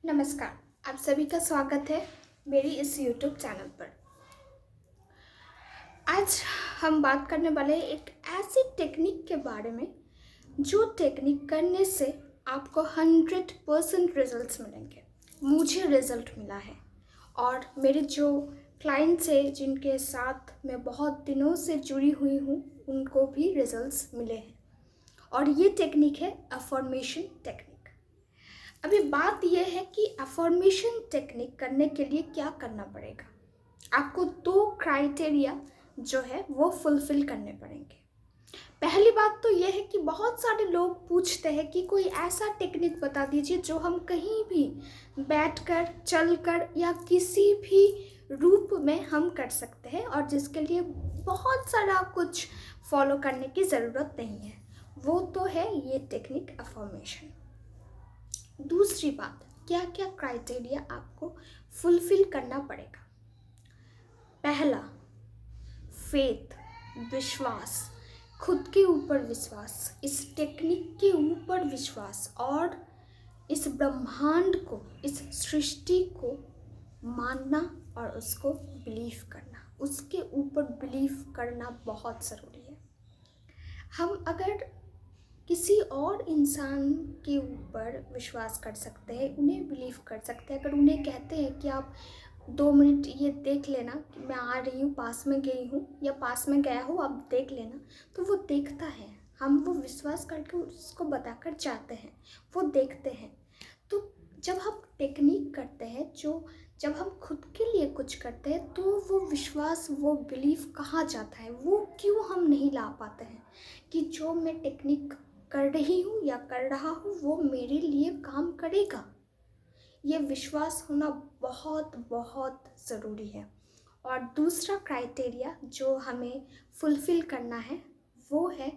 नमस्कार। आप सभी का स्वागत है मेरी इस YouTube चैनल पर। आज हम बात करने वाले हैं एक ऐसी टेक्निक के बारे में जो टेक्निक करने से आपको 100% रिजल्ट्स मिलेंगे। मुझे रिजल्ट मिला है और मेरे जो क्लाइंट्स हैं जिनके साथ मैं बहुत दिनों से जुड़ी हुई हूँ उनको भी रिजल्ट्स मिले हैं। और ये टेक्निक है अफर्मेशन टेक्निक। अभी बात यह है कि अफर्मेशन टेक्निक करने के लिए क्या करना पड़ेगा। आपको 2 क्राइटेरिया जो है वो फुलफिल करने पड़ेंगे। पहली बात तो यह है कि बहुत सारे लोग पूछते हैं कि कोई ऐसा टेक्निक बता दीजिए जो हम कहीं भी बैठकर, चलकर या किसी भी रूप में हम कर सकते हैं और जिसके लिए बहुत सारा कुछ फॉलो करने की ज़रूरत नहीं है। वो तो है ये टेक्निक अफर्मेशन। दूसरी बात, क्या क्या क्राइटेरिया आपको फुलफिल करना पड़ेगा। पहला, फेथ, विश्वास, खुद के ऊपर विश्वास, इस टेक्निक के ऊपर विश्वास और इस ब्रह्मांड को, इस सृष्टि को मानना और उसको बिलीव करना, उसके ऊपर बिलीव करना बहुत ज़रूरी है। हम अगर किसी और इंसान के ऊपर विश्वास कर सकते हैं, उन्हें बिलीव कर सकते हैं। अगर उन्हें कहते हैं कि आप 2 मिनट ये देख लेना कि मैं आ रही हूँ, पास में गई हूँ या पास में गया हूँ, आप देख लेना, तो वो देखता है। हम वो विश्वास करके उसको बताकर जाते हैं, वो देखते हैं। तो जब हम टेक्निक करते हैं, जब हम खुद के लिए कुछ करते हैं, तो वो विश्वास, वो बिलीव कहाँ जाता है, वो क्यों हम नहीं ला पाते हैं कि जो मैं टेक्निक कर रही हूँ या कर रहा हूँ वो मेरे लिए काम करेगा। ये विश्वास होना बहुत बहुत ज़रूरी है। और दूसरा क्राइटेरिया जो हमें फुलफ़िल करना है वो है,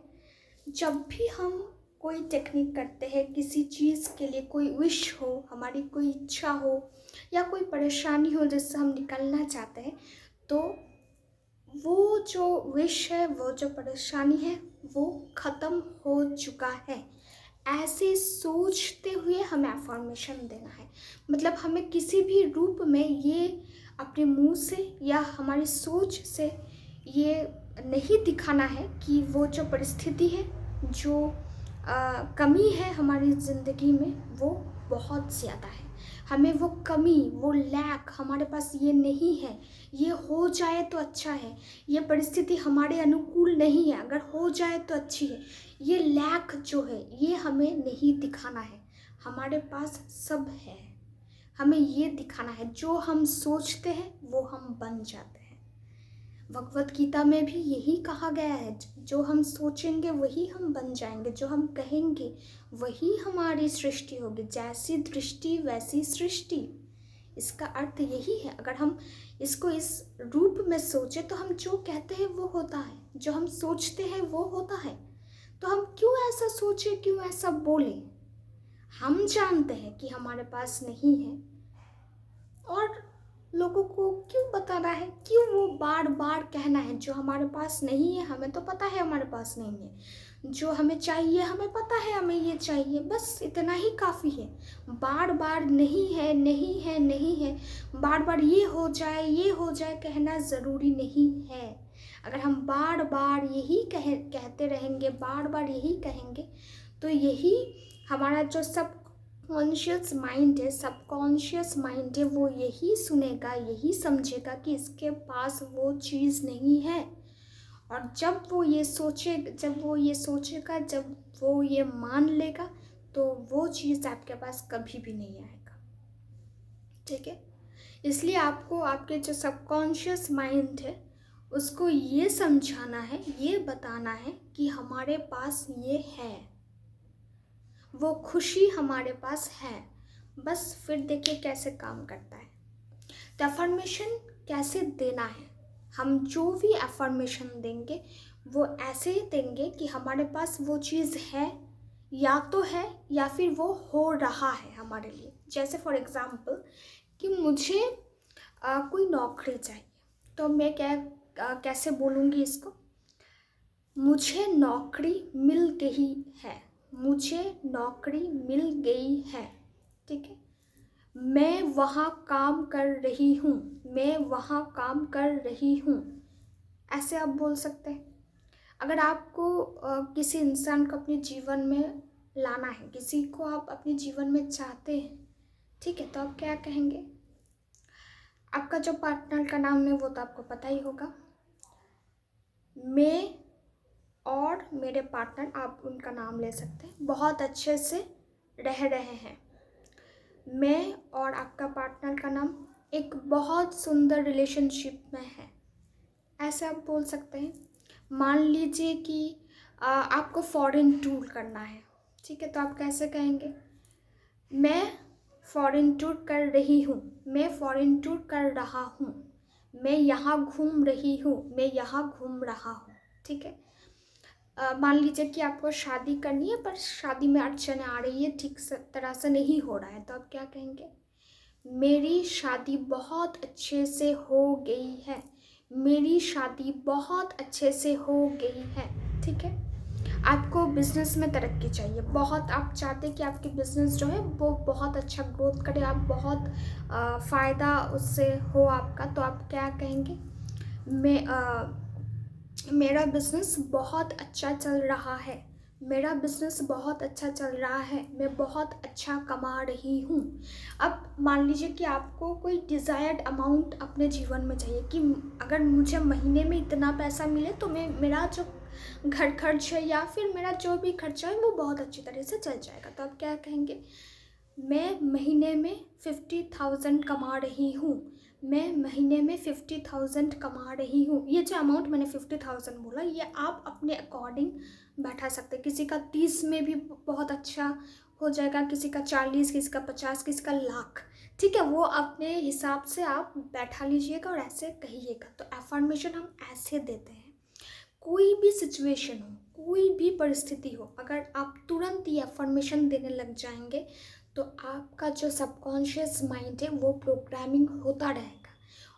जब भी हम कोई टेक्निक करते हैं किसी चीज़ के लिए, कोई विश हो, हमारी कोई इच्छा हो या कोई परेशानी हो जिससे हम निकलना चाहते हैं, तो वो जो विश है, वो जो परेशानी है, वो ख़त्म हो चुका है, ऐसे सोचते हुए हमें अफर्मेशन देना है। मतलब हमें किसी भी रूप में ये अपने मुंह से या हमारी सोच से ये नहीं दिखाना है कि वो जो परिस्थिति है, जो कमी है हमारी ज़िंदगी में, वो बहुत ज़्यादा है। हमें वो कमी, वो लैक हमारे पास ये नहीं है, ये हो जाए तो अच्छा है, ये परिस्थिति हमारे अनुकूल नहीं है, अगर हो जाए तो अच्छी है, ये लैक जो है ये हमें नहीं दिखाना है। हमारे पास सब है, हमें ये दिखाना है। जो हम सोचते हैं वो हम बन जाते हैं। भगवत गीता में भी यही कहा गया है, जो हम सोचेंगे वही हम बन जाएंगे, जो हम कहेंगे वही हमारी सृष्टि होगी, जैसी दृष्टि वैसी सृष्टि। इसका अर्थ यही है। अगर हम इसको इस रूप में सोचे तो हम जो कहते हैं वो होता है, जो हम सोचते हैं वो होता है। तो हम क्यों ऐसा सोचे, क्यों ऐसा बोले। हम जानते हैं कि हमारे पास नहीं है और लोगों को क्यों बताना है, क्यों वो बार बार कहना है। जो हमारे पास नहीं है हमें तो पता है हमारे पास नहीं है, जो हमें चाहिए हमें पता है हमें ये चाहिए, बस इतना ही काफ़ी है। बार बार नहीं है, नहीं है, नहीं है, बार बार ये हो जाए कहना ज़रूरी नहीं है। अगर हम बार बार यही कहते रहेंगे, बार बार यही कहेंगे, तो यही हमारा जो सबकॉन्शियस माइंड है, वो यही सुनेगा, यही समझेगा कि इसके पास वो चीज़ नहीं है। और जब वो ये सोचेगा, जब वो ये मान लेगा, तो वो चीज़ आपके पास कभी भी नहीं आएगा। ठीक है। इसलिए आपको आपके जो सबकॉन्शियस माइंड है उसको ये समझाना है, ये बताना है कि हमारे पास ये है, वो खुशी हमारे पास है। बस फिर देखिए कैसे काम करता है। तो अफर्मेशन कैसे देना है। हम जो भी अफर्मेशन देंगे वो ऐसे ही देंगे कि हमारे पास वो चीज़ है, या तो है या फिर वो हो रहा है हमारे लिए। जैसे फॉर एग्ज़ाम्पल कि मुझे कोई नौकरी चाहिए, तो मैं कैसे बोलूँगी इसको। मुझे नौकरी मिल गई है, मुझे नौकरी मिल गई है। ठीक है। मैं वहाँ काम कर रही हूँ, मैं वहाँ काम कर रही हूँ, ऐसे आप बोल सकते हैं। अगर आपको किसी इंसान को अपने जीवन में लाना है, किसी को आप अपने जीवन में चाहते हैं, ठीक है, तो आप क्या कहेंगे? आपका जो पार्टनर का नाम है वो तो आपको पता ही होगा। मैं और मेरे पार्टनर, आप उनका नाम ले सकते हैं, बहुत अच्छे से रह रहे हैं। मैं और आपका पार्टनर का नाम एक बहुत सुंदर रिलेशनशिप में है, ऐसे आप बोल सकते हैं। मान लीजिए कि आपको फॉरेन टूर करना है, ठीक है, तो आप कैसे कहेंगे? मैं फॉरेन टूर कर रही हूँ, मैं फॉरेन टूर कर रहा हूँ, मैं यहाँ घूम रही हूँ, मैं यहाँ घूम रहा हूँ, ठीक है। मान लीजिए कि आपको शादी करनी है पर शादी में अड़चन आ रही है, ठीक से तरह से नहीं हो रहा है, तो आप क्या कहेंगे? मेरी शादी बहुत अच्छे से हो गई है, मेरी शादी बहुत अच्छे से हो गई है, ठीक है। आपको बिजनेस में तरक्की चाहिए, बहुत आप चाहते हैं कि आपकी बिजनेस जो है वो बहुत अच्छा ग्रोथ करे, आप बहुत फ़ायदा उससे हो आपका, तो आप क्या कहेंगे? मेरा बिज़नेस बहुत अच्छा चल रहा है, मेरा बिज़नेस बहुत अच्छा चल रहा है, मैं बहुत अच्छा कमा रही हूँ। अब मान लीजिए कि आपको कोई डिज़ायर्ड अमाउंट अपने जीवन में चाहिए कि अगर मुझे महीने में इतना पैसा मिले तो मेरा जो घर खर्च है या फिर मेरा जो भी खर्चा है वो बहुत अच्छी तरह से चल जाएगा, तो आप क्या कहेंगे? मैं महीने में 50,000 कमा रही हूँ, मैं महीने में 50,000 कमा रही हूँ। ये जो अमाउंट मैंने 50,000 बोला, ये आप अपने अकॉर्डिंग बैठा सकते हैं। किसी का 30 में भी बहुत अच्छा हो जाएगा, किसी का 40, किसी का 50, किसी का लाख, ठीक है, वो अपने हिसाब से आप बैठा लीजिएगा और ऐसे कहिएगा। तो एफर्मेशन हम ऐसे देते हैं। कोई भी सिचुएशन हो, कोई भी परिस्थिति हो, अगर आप तुरंत ही एफर्मेशन देने लग जाएंगे तो आपका जो सबकॉन्शियस माइंड है वो प्रोग्रामिंग होता रहेगा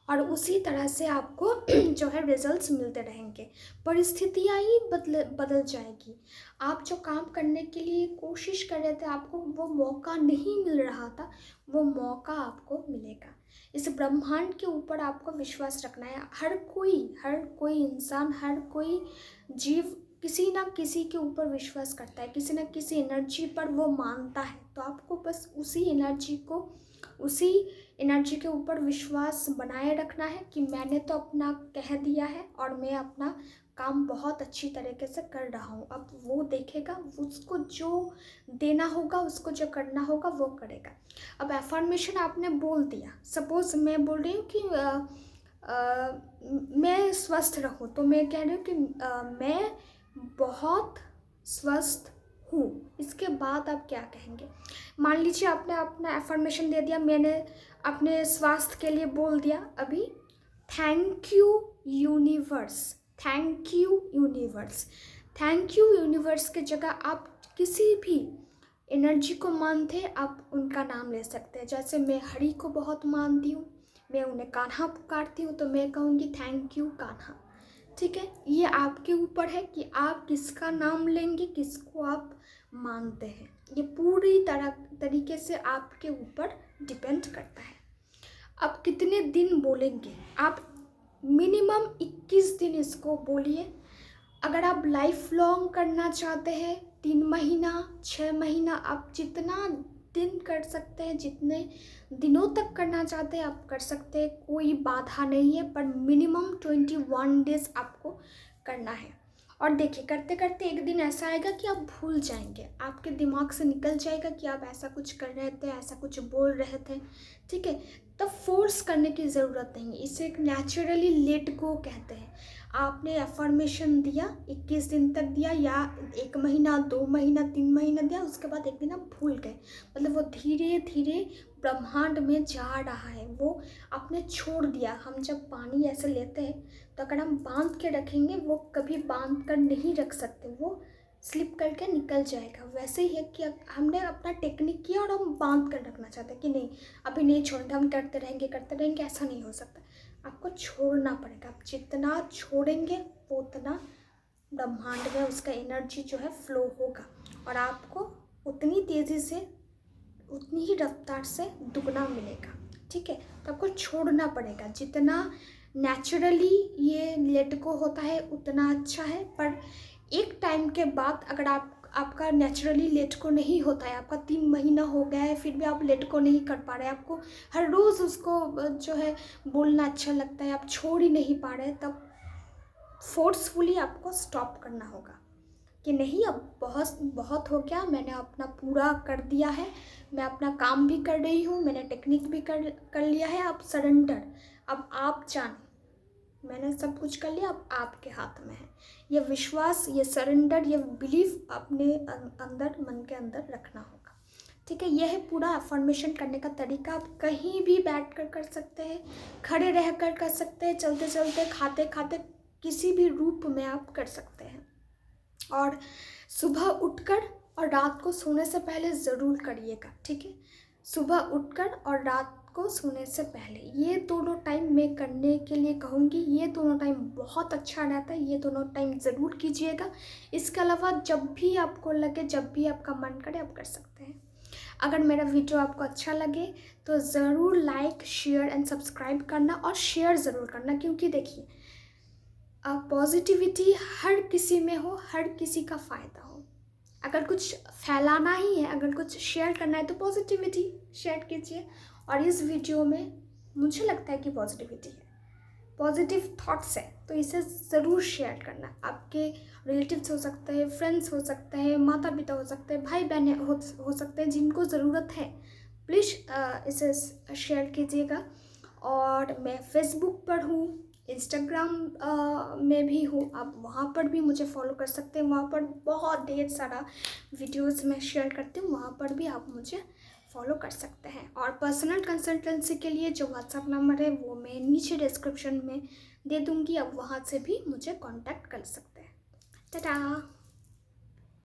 और उसी तरह से आपको जो है रिजल्ट्स मिलते रहेंगे। परिस्थितियाँ ही बदल जाएगी। आप जो काम करने के लिए कोशिश कर रहे थे, आपको वो मौका नहीं मिल रहा था, वो मौका आपको मिलेगा। इस ब्रह्मांड के ऊपर आपको विश्वास रखना है। हर कोई इंसान, हर कोई जीव किसी ना किसी के ऊपर विश्वास करता है, किसी ना किसी एनर्जी पर वो मानता है। तो आपको बस उसी एनर्जी के ऊपर विश्वास बनाए रखना है कि मैंने तो अपना कह दिया है और मैं अपना काम बहुत अच्छी तरीके से कर रहा हूँ। अब वो देखेगा, उसको जो देना होगा, उसको जो करना होगा वो करेगा। अब एफर्मेशन आपने बोल दिया, सपोज मैं बोल रही हूँ कि मैं स्वस्थ रहूँ, तो मैं कह रही हूँ कि मैं बहुत स्वस्थ हूँ। इसके बाद आप क्या कहेंगे? मान लीजिए आपने अपना एफर्मेशन दे दिया, मैंने अपने स्वास्थ्य के लिए बोल दिया अभी, thank you universe, thank you universe. Thank you universe के जगह आप किसी भी एनर्जी को मानते हैं, आप उनका नाम ले सकते हैं। जैसे मैं हरि को बहुत मानती हूँ, मैं उन्हें कान्हा पुकारती हूँ, तो मैं कहूँगी थैंक यू कान्हा, ठीक है। ये आपके ऊपर है कि आप किसका नाम लेंगे, किसको आप मानते हैं। ये पूरी तरीके से आपके ऊपर डिपेंड करता है। आप कितने दिन बोलेंगे? आप मिनिमम 21 दिन इसको बोलिए। अगर आप लाइफ लॉन्ग करना चाहते हैं, 3 महीना, 6 महीना, आप जितना दिन कर सकते हैं, जितने दिनों तक करना चाहते हैं आप कर सकते हैं, कोई बाधा नहीं है। पर मिनिमम 21 डेज आपको करना है। और देखिए, करते करते एक दिन ऐसा आएगा कि आप भूल जाएंगे, आपके दिमाग से निकल जाएगा कि आप ऐसा कुछ कर रहे थे, ऐसा कुछ बोल रहे थे, ठीक है। तब फोर्स करने की ज़रूरत नहीं है, इसे एक नेचुरली लेट गो कहते हैं। आपने एफर्मेशन दिया, 21 दिन तक दिया या 1 महीना, 2 महीना, 3 महीना दिया, उसके बाद एक दिन आप भूल गए, मतलब वो धीरे धीरे ब्रह्मांड में जा रहा है, वो आपने छोड़ दिया। हम जब पानी ऐसे लेते हैं तो अगर हम बांध के रखेंगे, वो कभी बांध कर नहीं रख सकते, वो स्लिप करके निकल जाएगा। वैसे ही है कि हमने अपना टेक्निक किया और हम बांध कर रखना चाहते हैं कि नहीं अभी नहीं छोड़ेंगे, हम करते रहेंगे, ऐसा नहीं हो सकता। आपको छोड़ना पड़ेगा। आप जितना छोड़ेंगे वो उतना ब्रह्मांड में उसका एनर्जी जो है फ्लो होगा और आपको उतनी तेज़ी से उतनी ही रफ्तार से दुगना मिलेगा, ठीक है। तो आपको छोड़ना पड़ेगा, जितना नेचुरली ये लेट गो होता है उतना अच्छा है। पर एक टाइम के बाद अगर आपका नेचुरली लेट को नहीं होता है, आपका 3 महीना हो गया है फिर भी आप लेट को नहीं कर पा रहे, आपको हर रोज़ उसको जो है बोलना अच्छा लगता है, आप छोड़ ही नहीं पा रहे, तब फोर्सफुली आपको स्टॉप करना होगा कि नहीं, अब बहुत बहुत हो गया, मैंने अपना पूरा कर दिया है, मैं अपना काम भी कर रही हूँ, मैंने टेक्निक भी कर लिया है, अब सरेंडर, अब आप जाने, मैंने सब कुछ कर लिया, अब आपके हाथ में है। ये विश्वास, ये सरेंडर, ये बिलीफ अपने अंदर, मन के अंदर रखना होगा, ठीक है। यह है पूरा अफर्मेशन करने का तरीका। आप कहीं भी बैठ कर सकते हैं, खड़े रह कर सकते हैं, चलते चलते, खाते खाते, किसी भी रूप में आप कर सकते हैं। और सुबह उठकर और रात को सोने से पहले ज़रूर करिएगा, ठीक है। सुबह उठकर और रात को सोने से पहले ये दोनों टाइम मैं करने के लिए कहूँगी। ये दोनों टाइम बहुत अच्छा रहता है, ये दोनों टाइम ज़रूर कीजिएगा। इसके अलावा जब भी आपको लगे, जब भी आपका मन करे, आप कर सकते हैं। अगर मेरा वीडियो आपको अच्छा लगे तो ज़रूर लाइक, शेयर एंड सब्सक्राइब करना, और शेयर ज़रूर करना, क्योंकि देखिए पॉजिटिविटी हर किसी में हो, हर किसी का फ़ायदा हो। अगर कुछ फैलाना ही है, अगर कुछ शेयर करना है तो पॉजिटिविटी शेयर कीजिए। और इस वीडियो में मुझे लगता है कि पॉजिटिविटी है, पॉजिटिव थॉट्स है, तो इसे ज़रूर शेयर करना। आपके रिलेटिव्स हो सकते हैं, फ्रेंड्स हो सकते हैं, माता पिता हो सकते हैं, भाई बहन हो सकते हैं, जिनको ज़रूरत है, प्लीज़ इसे शेयर कीजिएगा। और मैं फेसबुक पर हूँ, इंस्टाग्राम में भी हूँ, आप वहाँ पर भी मुझे फॉलो कर सकते हैं। वहाँ पर बहुत ढेर सारा वीडियोस मैं शेयर करती हूँ, वहाँ पर भी आप मुझे फॉलो कर सकते हैं। और पर्सनल कंसल्टेंसी के लिए जो व्हाट्सएप नंबर है वो मैं नीचे डिस्क्रिप्शन में दे दूँगी, आप वहाँ से भी मुझे कांटेक्ट कर सकते हैं। टाटा।